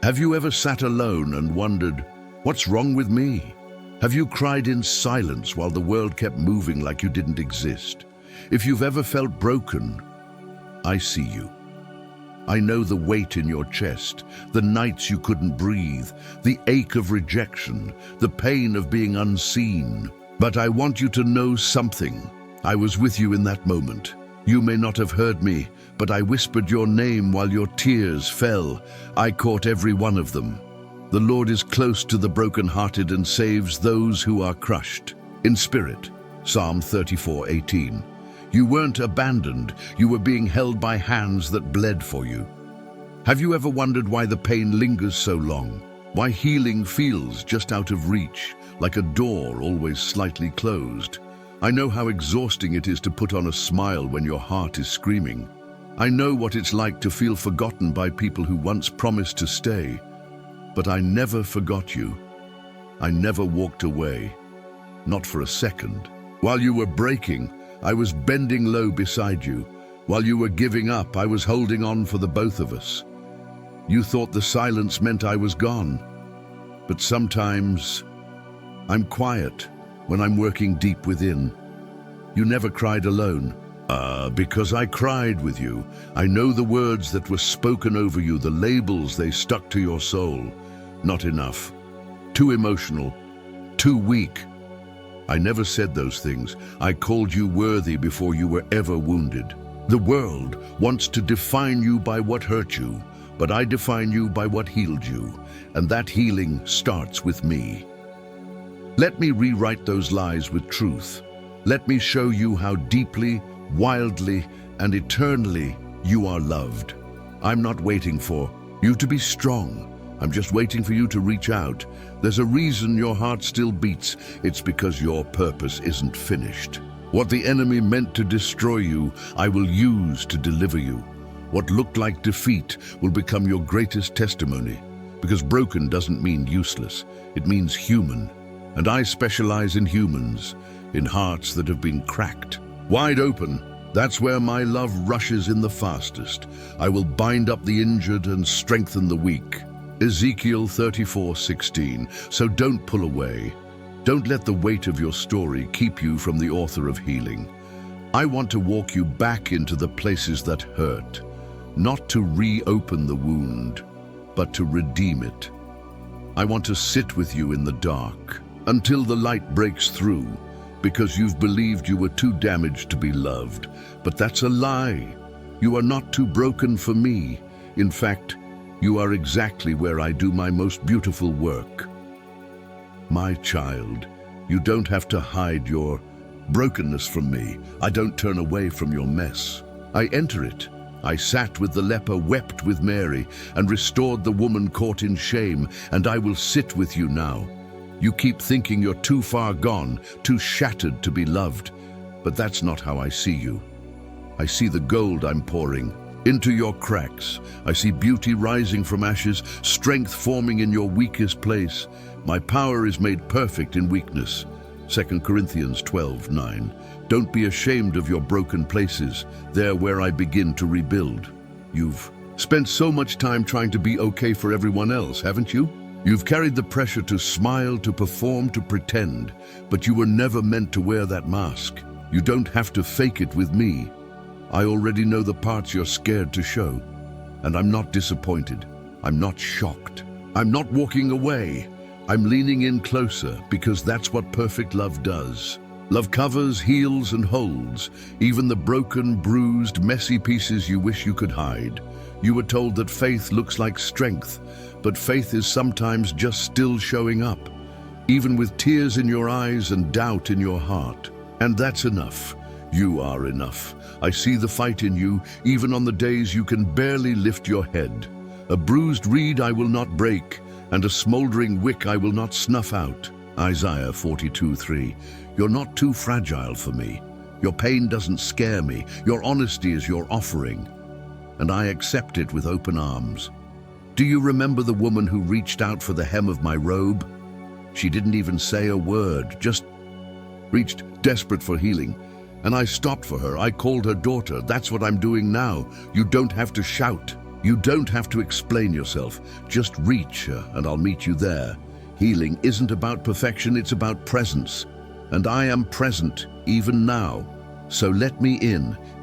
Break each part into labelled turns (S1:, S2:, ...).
S1: Have you ever sat alone and wondered, what's wrong with me? Have you cried in silence while the world kept moving like you didn't exist? If you've ever felt broken, I see you. I know the weight in your chest, the nights you couldn't breathe, the ache of rejection, the pain of being unseen. But I want you to know something. I was with you in that moment. You may not have heard me, but I whispered your name while your tears fell. I caught every one of them. The Lord is close to the brokenhearted and saves those who are crushed. In spirit, Psalm 34:18. You weren't abandoned, you were being held by hands that bled for you. Have you ever wondered why the pain lingers so long? Why healing feels just out of reach, like a door always slightly closed? I know how exhausting it is to put on a smile when your heart is screaming. I know what it's like to feel forgotten by people who once promised to stay. But I never forgot you. I never walked away. Not for a second. While you were breaking, I was bending low beside you. While you were giving up, I was holding on for the both of us. You thought the silence meant I was gone. But sometimes I'm quiet when I'm working deep within. You never cried alone. Because I cried with you. I know the words that were spoken over you, the labels they stuck to your soul. Not enough. Too emotional. Too weak. I never said those things. I called you worthy before you were ever wounded. The world wants to define you by what hurt you, but I define you by what healed you, and that healing starts with me. Let me rewrite those lies with truth. Let me show you how deeply, wildly, and eternally you are loved. I'm not waiting for you to be strong. I'm just waiting for you to reach out. There's a reason your heart still beats. It's because your purpose isn't finished. What the enemy meant to destroy you, I will use to deliver you. What looked like defeat will become your greatest testimony. Because broken doesn't mean useless. It means human. And I specialize in humans, in hearts that have been cracked. Wide open, that's where my love rushes in the fastest. I will bind up the injured and strengthen the weak. Ezekiel 34:16. So don't pull away. Don't let the weight of your story keep you from the author of healing. I want to walk you back into the places that hurt, not to reopen the wound, but to redeem it. I want to sit with you in the dark until the light breaks through, because you've believed you were too damaged to be loved. But that's a lie. You are not too broken for me. In fact, you are exactly where I do my most beautiful work. My child, you don't have to hide your brokenness from me. I don't turn away from your mess. I enter it. I sat with the leper, wept with Mary, and restored the woman caught in shame, and I will sit with you now. You keep thinking you're too far gone, too shattered to be loved, but that's not how I see you. I see the gold I'm pouring into your cracks. I see beauty rising from ashes, strength forming in your weakest place. My power is made perfect in weakness. 2 Corinthians 12:9. Don't be ashamed of your broken places. They're where I begin to rebuild. You've spent so much time trying to be okay for everyone else, haven't you? You've carried the pressure to smile, to perform, to pretend, but you were never meant to wear that mask. You don't have to fake it with me. I already know the parts you're scared to show, and I'm not disappointed. I'm not shocked. I'm not walking away. I'm leaning in closer, because that's what perfect love does. Love covers, heals, and holds, even the broken, bruised, messy pieces you wish you could hide. You were told that faith looks like strength, but faith is sometimes just still showing up, even with tears in your eyes and doubt in your heart. And that's enough. You are enough. I see the fight in you, even on the days you can barely lift your head. A bruised reed I will not break, and a smoldering wick I will not snuff out. Isaiah 42:3. You're not too fragile for me. Your pain doesn't scare me. Your honesty is your offering, and I accept it with open arms. Do you remember the woman who reached out for the hem of my robe? She didn't even say a word, just reached, desperate for healing. And I stopped for her. I called her daughter. That's what I'm doing now. You don't have to shout. You don't have to explain yourself. Just reach and I'll meet you there. Healing isn't about perfection, it's about presence. And I am present even now. So let me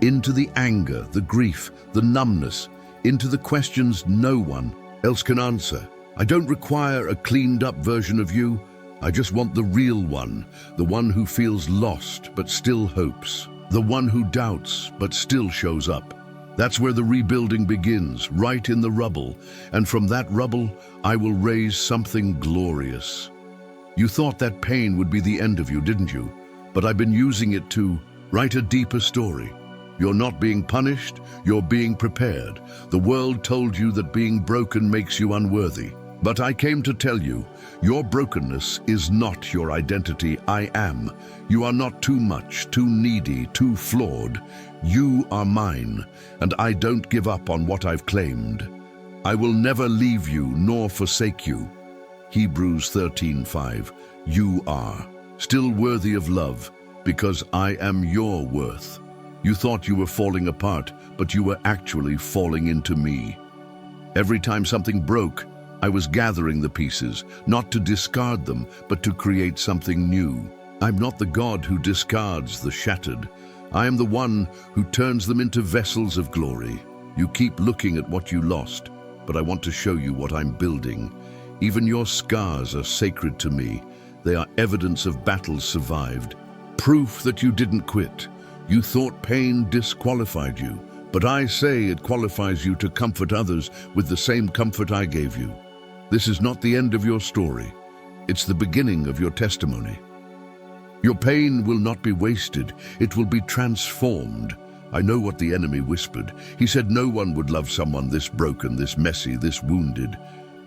S1: into the anger, the grief, the numbness, into the questions no one else can answer. I don't require a cleaned up version of you. I just want the real one, the one who feels lost but still hopes, the one who doubts but still shows up. That's where the rebuilding begins, right in the rubble. And from that rubble, I will raise something glorious. You thought that pain would be the end of you, didn't you? But I've been using it to write a deeper story. You're not being punished, you're being prepared. The world told you that being broken makes you unworthy. But I came to tell you, your brokenness is not your identity. I am. You are not too much, too needy, too flawed. You are mine, and I don't give up on what I've claimed. I will never leave you nor forsake you. Hebrews 13:5. You are still worthy of love, because I am your worth. You thought you were falling apart, but you were actually falling into me. Every time something broke, I was gathering the pieces, not to discard them, but to create something new. I'm not the God who discards the shattered. I am the one who turns them into vessels of glory. You keep looking at what you lost, but I want to show you what I'm building. Even your scars are sacred to me. They are evidence of battles survived, proof that you didn't quit. You thought pain disqualified you, but I say it qualifies you to comfort others with the same comfort I gave you. This is not the end of your story. It's the beginning of your testimony. Your pain will not be wasted. It will be transformed. I know what the enemy whispered. He said no one would love someone this broken, this messy, this wounded.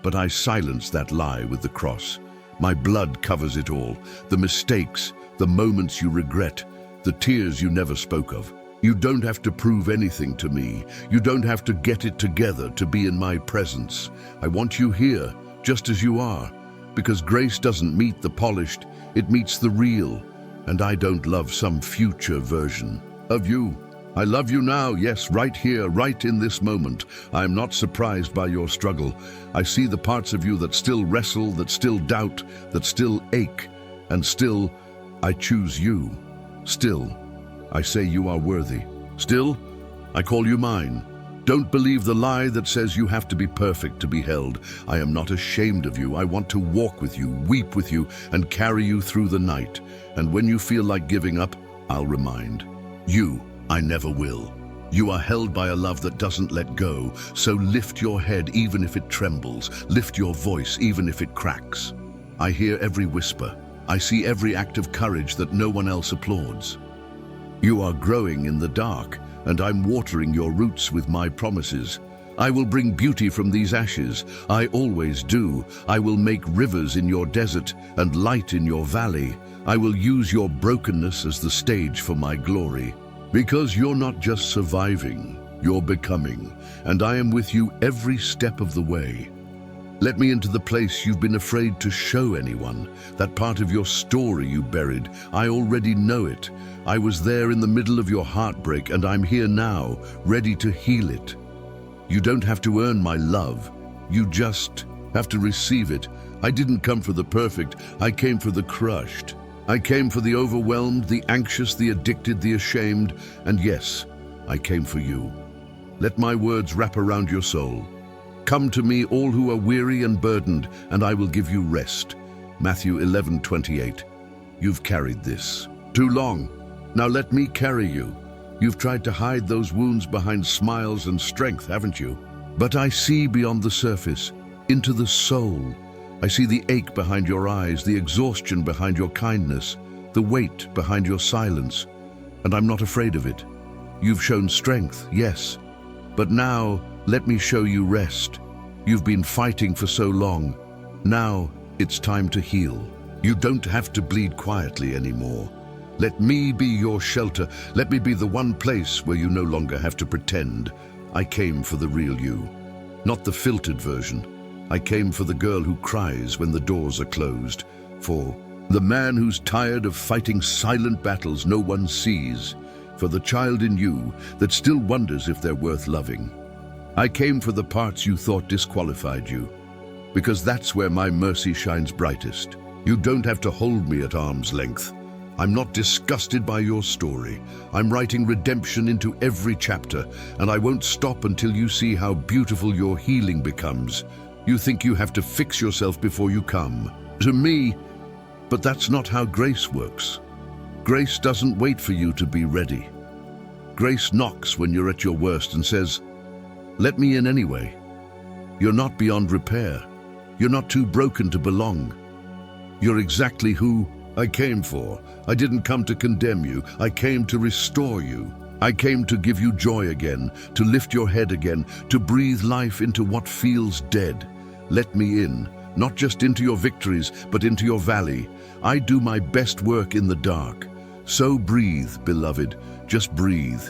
S1: But I silenced that lie with the cross. My blood covers it all. The mistakes, the moments you regret, the tears you never spoke of. You don't have to prove anything to me. You don't have to get it together to be in my presence. I want you here, just as you are, because grace doesn't meet the polished, it meets the real. And I don't love some future version of you. I love you now, yes, right here, right in this moment. I am not surprised by your struggle. I see the parts of you that still wrestle, that still doubt, that still ache, and still, I choose you. Still, I say you are worthy. Still, I call you mine. Don't believe the lie that says you have to be perfect to be held. I am not ashamed of you. I want to walk with you, weep with you, and carry you through the night. And when you feel like giving up, I'll remind you, I never will. You are held by a love that doesn't let go, so lift your head even if it trembles. Lift your voice even if it cracks. I hear every whisper. I see every act of courage that no one else applauds. You are growing in the dark, and I'm watering your roots with my promises. I will bring beauty from these ashes. I always do. I will make rivers in your desert and light in your valley. I will use your brokenness as the stage for my glory. Because you're not just surviving, you're becoming, and I am with you every step of the way. Let me into the place you've been afraid to show anyone, that part of your story you buried. I already know it. I was there in the middle of your heartbreak, and I'm here now, ready to heal it. You don't have to earn my love. You just have to receive it. I didn't come for the perfect. I came for the crushed. I came for the overwhelmed, the anxious, the addicted, the ashamed, and yes, I came for you. Let my words wrap around your soul. Come to me, all who are weary and burdened, and I will give you rest. Matthew 11:28. You've carried this too long. Now let me carry you. You've tried to hide those wounds behind smiles and strength, haven't you? But I see beyond the surface, into the soul. I see the ache behind your eyes, the exhaustion behind your kindness, the weight behind your silence, and I'm not afraid of it. You've shown strength, yes, but now let me show you rest. You've been fighting for so long. Now it's time to heal. You don't have to bleed quietly anymore. Let me be your shelter. Let me be the one place where you no longer have to pretend. I came for the real you, not the filtered version. I came for the girl who cries when the doors are closed, for the man who's tired of fighting silent battles no one sees, for the child in you that still wonders if they're worth loving. I came for the parts you thought disqualified you, because that's where my mercy shines brightest. You don't have to hold me at arm's length. I'm not disgusted by your story. I'm writing redemption into every chapter, and I won't stop until you see how beautiful your healing becomes. You think you have to fix yourself before you come to me, but that's not how grace works. Grace doesn't wait for you to be ready. Grace knocks when you're at your worst and says, "Let me in anyway." You're not beyond repair. You're not too broken to belong. You're exactly who I came for. I didn't come to condemn you. I came to restore you. I came to give you joy again, to lift your head again, to breathe life into what feels dead. Let me in, not just into your victories, but into your valley. I do my best work in the dark. So breathe, beloved, just breathe.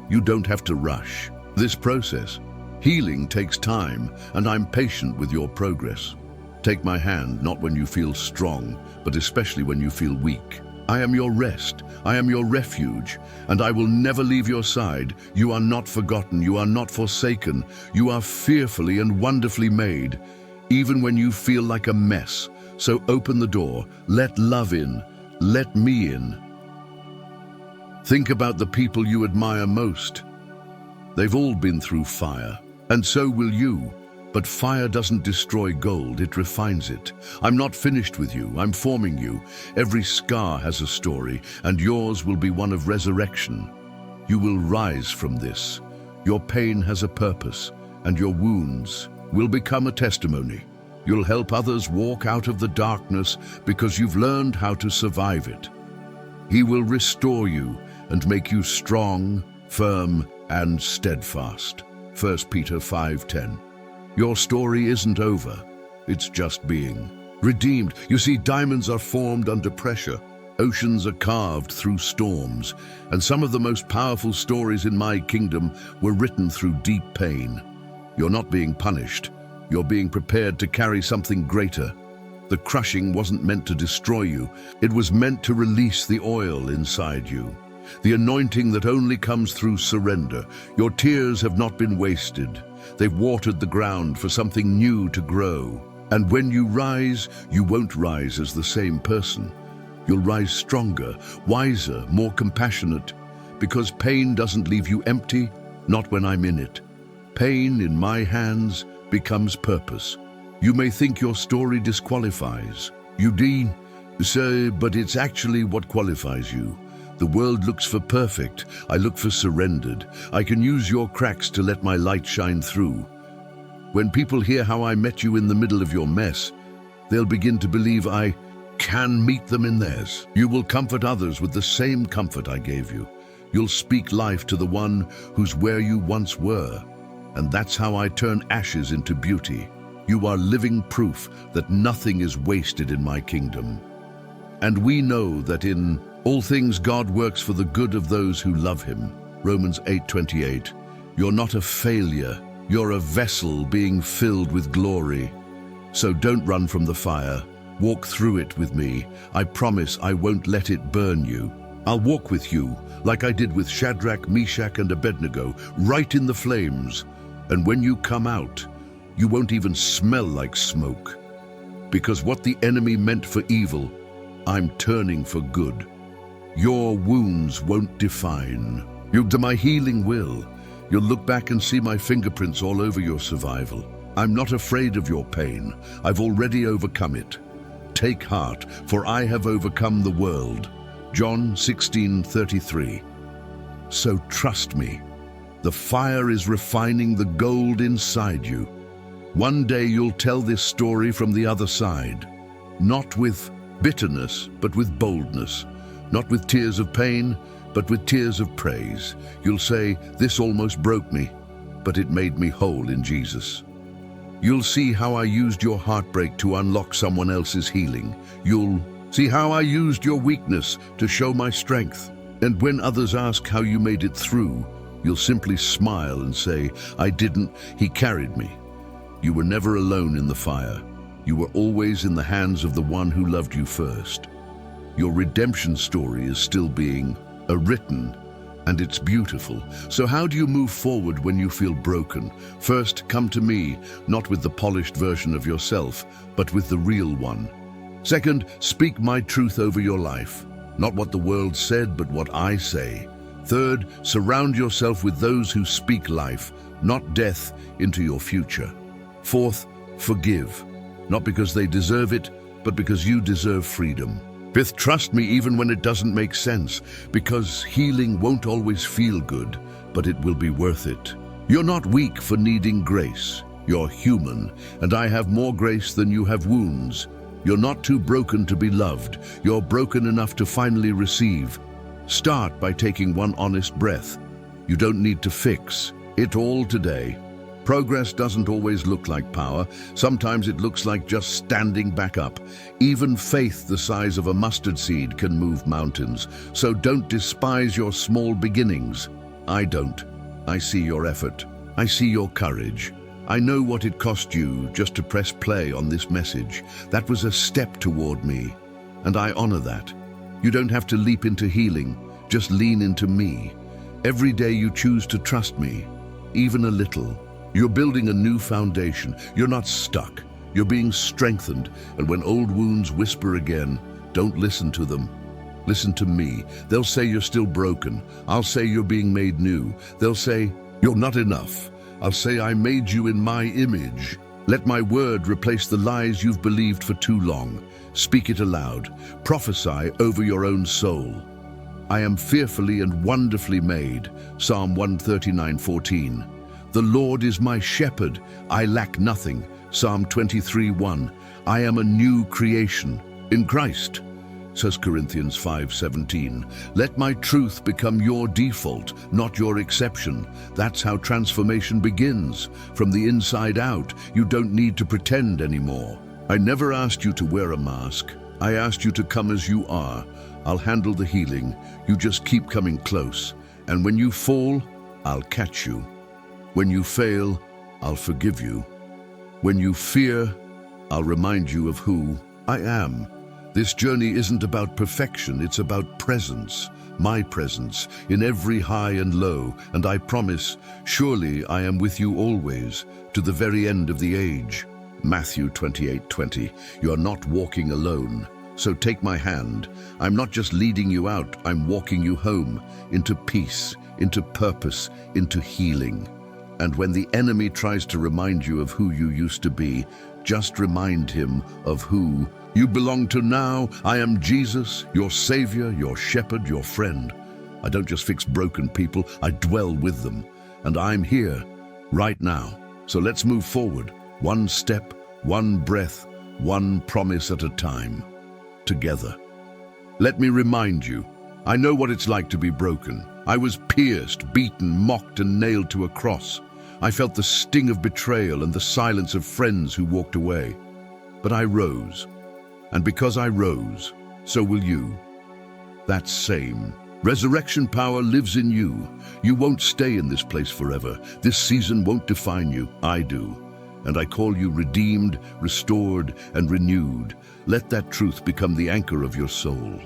S1: You don't have to rush this process. Healing takes time, and I'm patient with your progress. Take my hand, not when you feel strong, but especially when you feel weak. I am your rest, I am your refuge, and I will never leave your side. You are not forgotten, you are not forsaken. You are fearfully and wonderfully made, even when you feel like a mess. So open the door, let love in, let me in. Think about the people you admire most. They've all been through fire, and so will you. But fire doesn't destroy gold, it refines it. I'm not finished with you, I'm forming you. Every scar has a story, and yours will be one of resurrection. You will rise from this. Your pain has a purpose, and your wounds will become a testimony. You'll help others walk out of the darkness because you've learned how to survive it. He will restore you and make you strong, firm, and steadfast. 1 Peter 5:10. Your story isn't over, it's just being redeemed. You see, diamonds are formed under pressure. Oceans are carved through storms. And some of the most powerful stories in my kingdom were written through deep pain. You're not being punished. You're being prepared to carry something greater. The crushing wasn't meant to destroy you. It was meant to release the oil inside you. The anointing that only comes through surrender. Your tears have not been wasted. They've watered the ground for something new to grow. And when you rise, you won't rise as the same person. You'll rise stronger, wiser, more compassionate, because pain doesn't leave you empty, not when I'm in it. Pain in my hands becomes purpose. You may think your story disqualifies. You say, but it's actually what qualifies you. The world looks for perfect. I look for surrendered. I can use your cracks to let my light shine through. When people hear how I met you in the middle of your mess, they'll begin to believe I can meet them in theirs. You will comfort others with the same comfort I gave you. You'll speak life to the one who's where you once were. And that's how I turn ashes into beauty. You are living proof that nothing is wasted in my kingdom. And we know that in all things God works for the good of those who love him. Romans 8:28. You're not a failure. You're a vessel being filled with glory. So don't run from the fire. Walk through it with me. I promise I won't let it burn you. I'll walk with you, like I did with Shadrach, Meshach, and Abednego, right in the flames. And when you come out, you won't even smell like smoke. Because what the enemy meant for evil, I'm turning for good. Your wounds won't define you. My healing will. You'll look back and see my fingerprints all over your survival. I'm not afraid of your pain. I've already overcome it. Take heart, for I have overcome the world. John 16:33. So trust me. The fire is refining the gold inside you. One day you'll tell this story from the other side. Not with bitterness, but with boldness. Not with tears of pain, but with tears of praise. You'll say, this almost broke me, but it made me whole in Jesus. You'll see how I used your heartbreak to unlock someone else's healing. You'll see how I used your weakness to show my strength. And when others ask how you made it through, you'll simply smile and say, I didn't, he carried me. You were never alone in the fire. You were always in the hands of the one who loved you first. Your redemption story is still being written, and it's beautiful. So how do you move forward when you feel broken? First, come to me, not with the polished version of yourself, but with the real one. Second, speak my truth over your life. Not what the world said, but what I say. Third, surround yourself with those who speak life, not death, into your future. Fourth, forgive. Not because they deserve it, but because you deserve freedom. Fifth, trust me even when it doesn't make sense, because healing won't always feel good, but it will be worth it. You're not weak for needing grace. You're human, and I have more grace than you have wounds. You're not too broken to be loved. You're broken enough to finally receive. Start by taking one honest breath. You don't need to fix it all today. Progress doesn't always look like power. Sometimes it looks like just standing back up. Even faith the size of a mustard seed can move mountains. So don't despise your small beginnings. I don't. I see your effort. I see your courage. I know what it cost you just to press play on this message. That was a step toward me, and I honor that. You don't have to leap into healing, just lean into me. Every day you choose to trust me, even a little. You're building a new foundation. You're not stuck. You're being strengthened, and when old wounds whisper again, don't listen to them. Listen to me. They'll say you're still broken. I'll say you're being made new. They'll say, you're not enough. I'll say I made you in my image. Let my word replace the lies you've believed for too long. Speak it aloud. Prophesy over your own soul. I am fearfully and wonderfully made. Psalm 139:14. The Lord is my shepherd. I lack nothing. Psalm 23:1. I am a new creation in Christ. 1 Corinthians 5:17. Let my truth become your default, not your exception. That's how transformation begins. From the inside out, you don't need to pretend anymore. I never asked you to wear a mask. I asked you to come as you are. I'll handle the healing. You just keep coming close. And when you fall, I'll catch you. When you fail, I'll forgive you. When you fear, I'll remind you of who I am. This journey isn't about perfection, it's about presence, my presence, in every high and low, and I promise, surely I am with you always, to the very end of the age. Matthew 28:20. You're not walking alone, so take my hand. I'm not just leading you out, I'm walking you home, into peace, into purpose, into healing. And when the enemy tries to remind you of who you used to be, just remind him of who you belong to now. I am Jesus, your Savior, your shepherd, your friend. I don't just fix broken people, I dwell with them. And I'm here, right now. So let's move forward, one step, one breath, one promise at a time, together. Let me remind you, I know what it's like to be broken. I was pierced, beaten, mocked, and nailed to a cross. I felt the sting of betrayal and the silence of friends who walked away. But I rose. And because I rose, so will you. That same resurrection power lives in you. You won't stay in this place forever. This season won't define you. I do. And I call you redeemed, restored, and renewed. Let that truth become the anchor of your soul.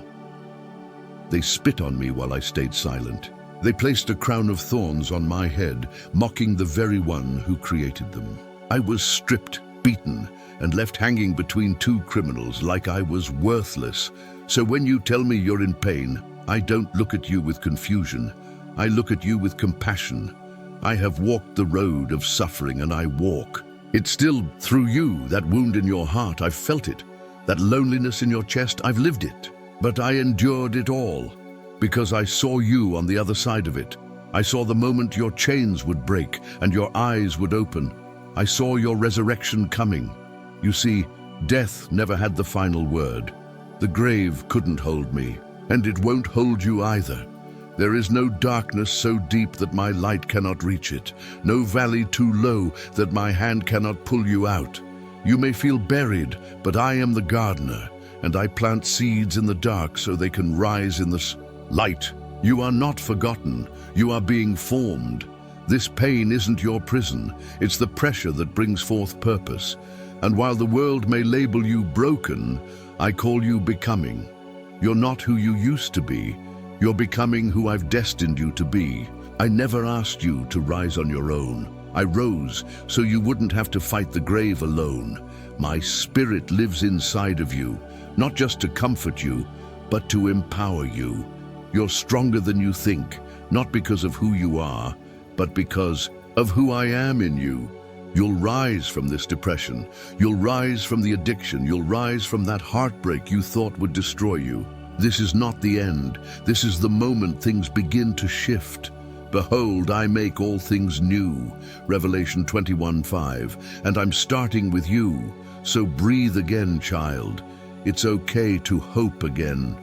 S1: They spit on me while I stayed silent. They placed a crown of thorns on my head, mocking the very one who created them. I was stripped, beaten, and left hanging between two criminals like I was worthless. So when you tell me you're in pain, I don't look at you with confusion. I look at you with compassion. I have walked the road of suffering, and I walk. It's still through you, that wound in your heart, I've felt it. That loneliness in your chest, I've lived it. But I endured it all, because I saw you on the other side of it. I saw the moment your chains would break and your eyes would open. I saw your resurrection coming. You see, death never had the final word. The grave couldn't hold me, and it won't hold you either. There is no darkness so deep that my light cannot reach it, no valley too low that my hand cannot pull you out. You may feel buried, but I am the gardener, and I plant seeds in the dark so they can rise in the light. You are not forgotten. You are being formed. This pain isn't your prison. It's the pressure that brings forth purpose. And while the world may label you broken, I call you becoming. You're not who you used to be. You're becoming who I've destined you to be. I never asked you to rise on your own. I rose so you wouldn't have to fight the grave alone. My spirit lives inside of you, not just to comfort you, but to empower you. You're stronger than you think, not because of who you are, but because of who I am in you. You'll rise from this depression. You'll rise from the addiction. You'll rise from that heartbreak you thought would destroy you. This is not the end. This is the moment things begin to shift. Behold, I make all things new, Revelation 21:5, and I'm starting with you. So breathe again, child. It's okay to hope again.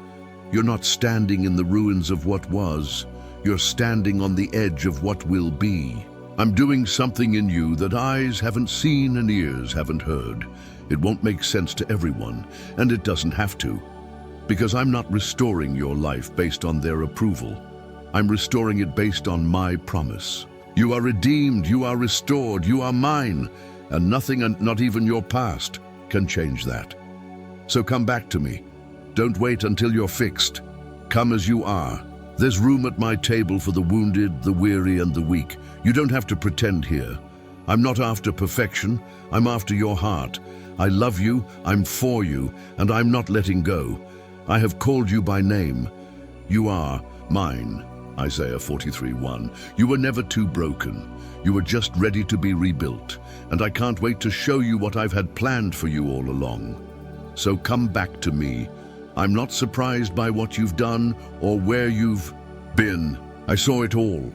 S1: You're not standing in the ruins of what was. You're standing on the edge of what will be. I'm doing something in you that eyes haven't seen and ears haven't heard. It won't make sense to everyone, and it doesn't have to. Because I'm not restoring your life based on their approval. I'm restoring it based on my promise. You are redeemed, you are restored, you are mine, and nothing, and not even your past, can change that. So come back to me. Don't wait until you're fixed. Come as you are. There's room at my table for the wounded, the weary, and the weak. You don't have to pretend here. I'm not after perfection, I'm after your heart. I love you, I'm for you, and I'm not letting go. I have called you by name. You are mine. Isaiah 43:1. You were never too broken. You were just ready to be rebuilt, and I can't wait to show you what I've had planned for you all along. So come back to me. I'm not surprised by what you've done or where you've been. I saw it all,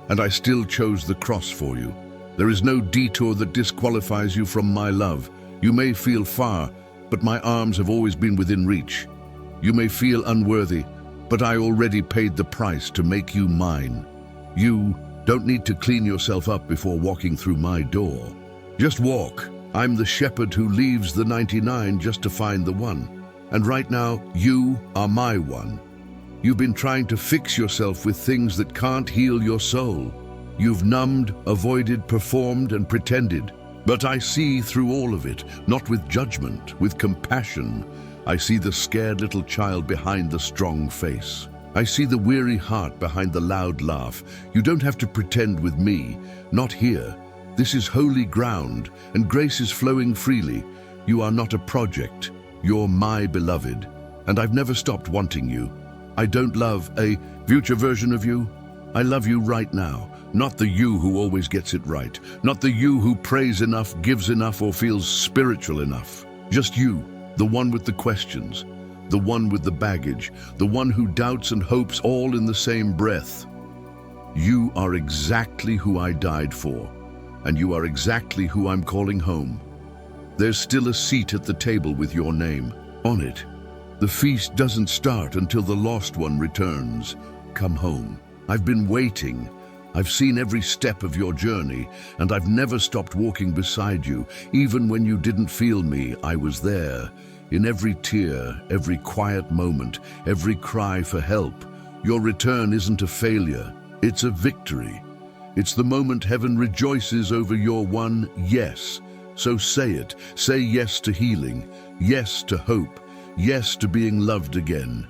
S1: and I still chose the cross for you. There is no detour that disqualifies you from my love. You may feel far, but my arms have always been within reach. You may feel unworthy, but I already paid the price to make you mine. You don't need to clean yourself up before walking through my door. Just walk. I'm the shepherd who leaves the 99 just to find the one. And right now, you are my one. You've been trying to fix yourself with things that can't heal your soul. You've numbed, avoided, performed, and pretended. But I see through all of it, not with judgment, with compassion. I see the scared little child behind the strong face. I see the weary heart behind the loud laugh. You don't have to pretend with me, not here. This is holy ground, and grace is flowing freely. You are not a project. You're my beloved, and I've never stopped wanting you. I don't love a future version of you. I love you right now, not the you who always gets it right, not the you who prays enough, gives enough, or feels spiritual enough. Just you, the one with the questions, the one with the baggage, the one who doubts and hopes all in the same breath. You are exactly who I died for, and you are exactly who I'm calling home. There's still a seat at the table with your name on it. The feast doesn't start until the lost one returns. Come home. I've been waiting. I've seen every step of your journey, and I've never stopped walking beside you. Even when you didn't feel me, I was there. In every tear, every quiet moment, every cry for help. Your return isn't a failure, it's a victory. It's the moment heaven rejoices over your one yes. So say it. Say yes to healing, yes to hope, yes to being loved again.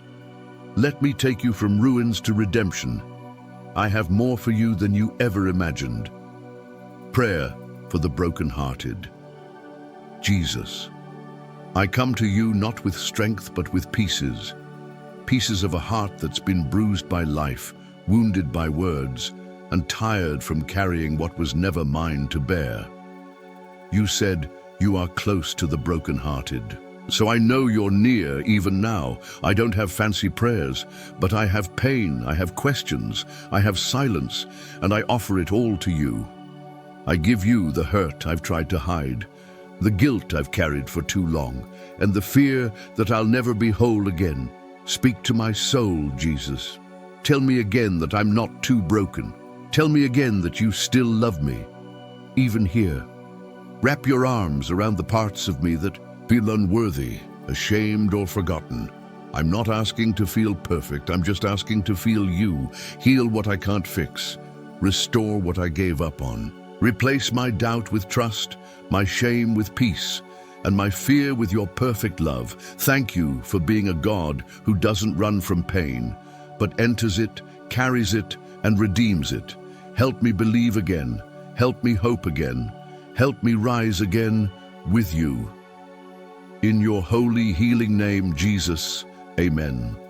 S1: Let me take you from ruins to redemption. I have more for you than you ever imagined. Prayer for the brokenhearted. Jesus, I come to you not with strength but with pieces. Pieces of a heart that's been bruised by life, wounded by words, and tired from carrying what was never mine to bear. You said you are close to the brokenhearted. So I know you're near even now. I don't have fancy prayers, but I have pain, I have questions, I have silence, and I offer it all to you. I give you the hurt I've tried to hide, the guilt I've carried for too long, and the fear that I'll never be whole again. Speak to my soul, Jesus. Tell me again that I'm not too broken. Tell me again that you still love me, even here. Wrap your arms around the parts of me that feel unworthy, ashamed, or forgotten. I'm not asking to feel perfect, I'm just asking to feel you. Heal what I can't fix. Restore what I gave up on. Replace my doubt with trust, my shame with peace, and my fear with your perfect love. Thank you for being a God who doesn't run from pain, but enters it, carries it, and redeems it. Help me believe again. Help me hope again. Help me rise again with you. In your holy healing name, Jesus, amen.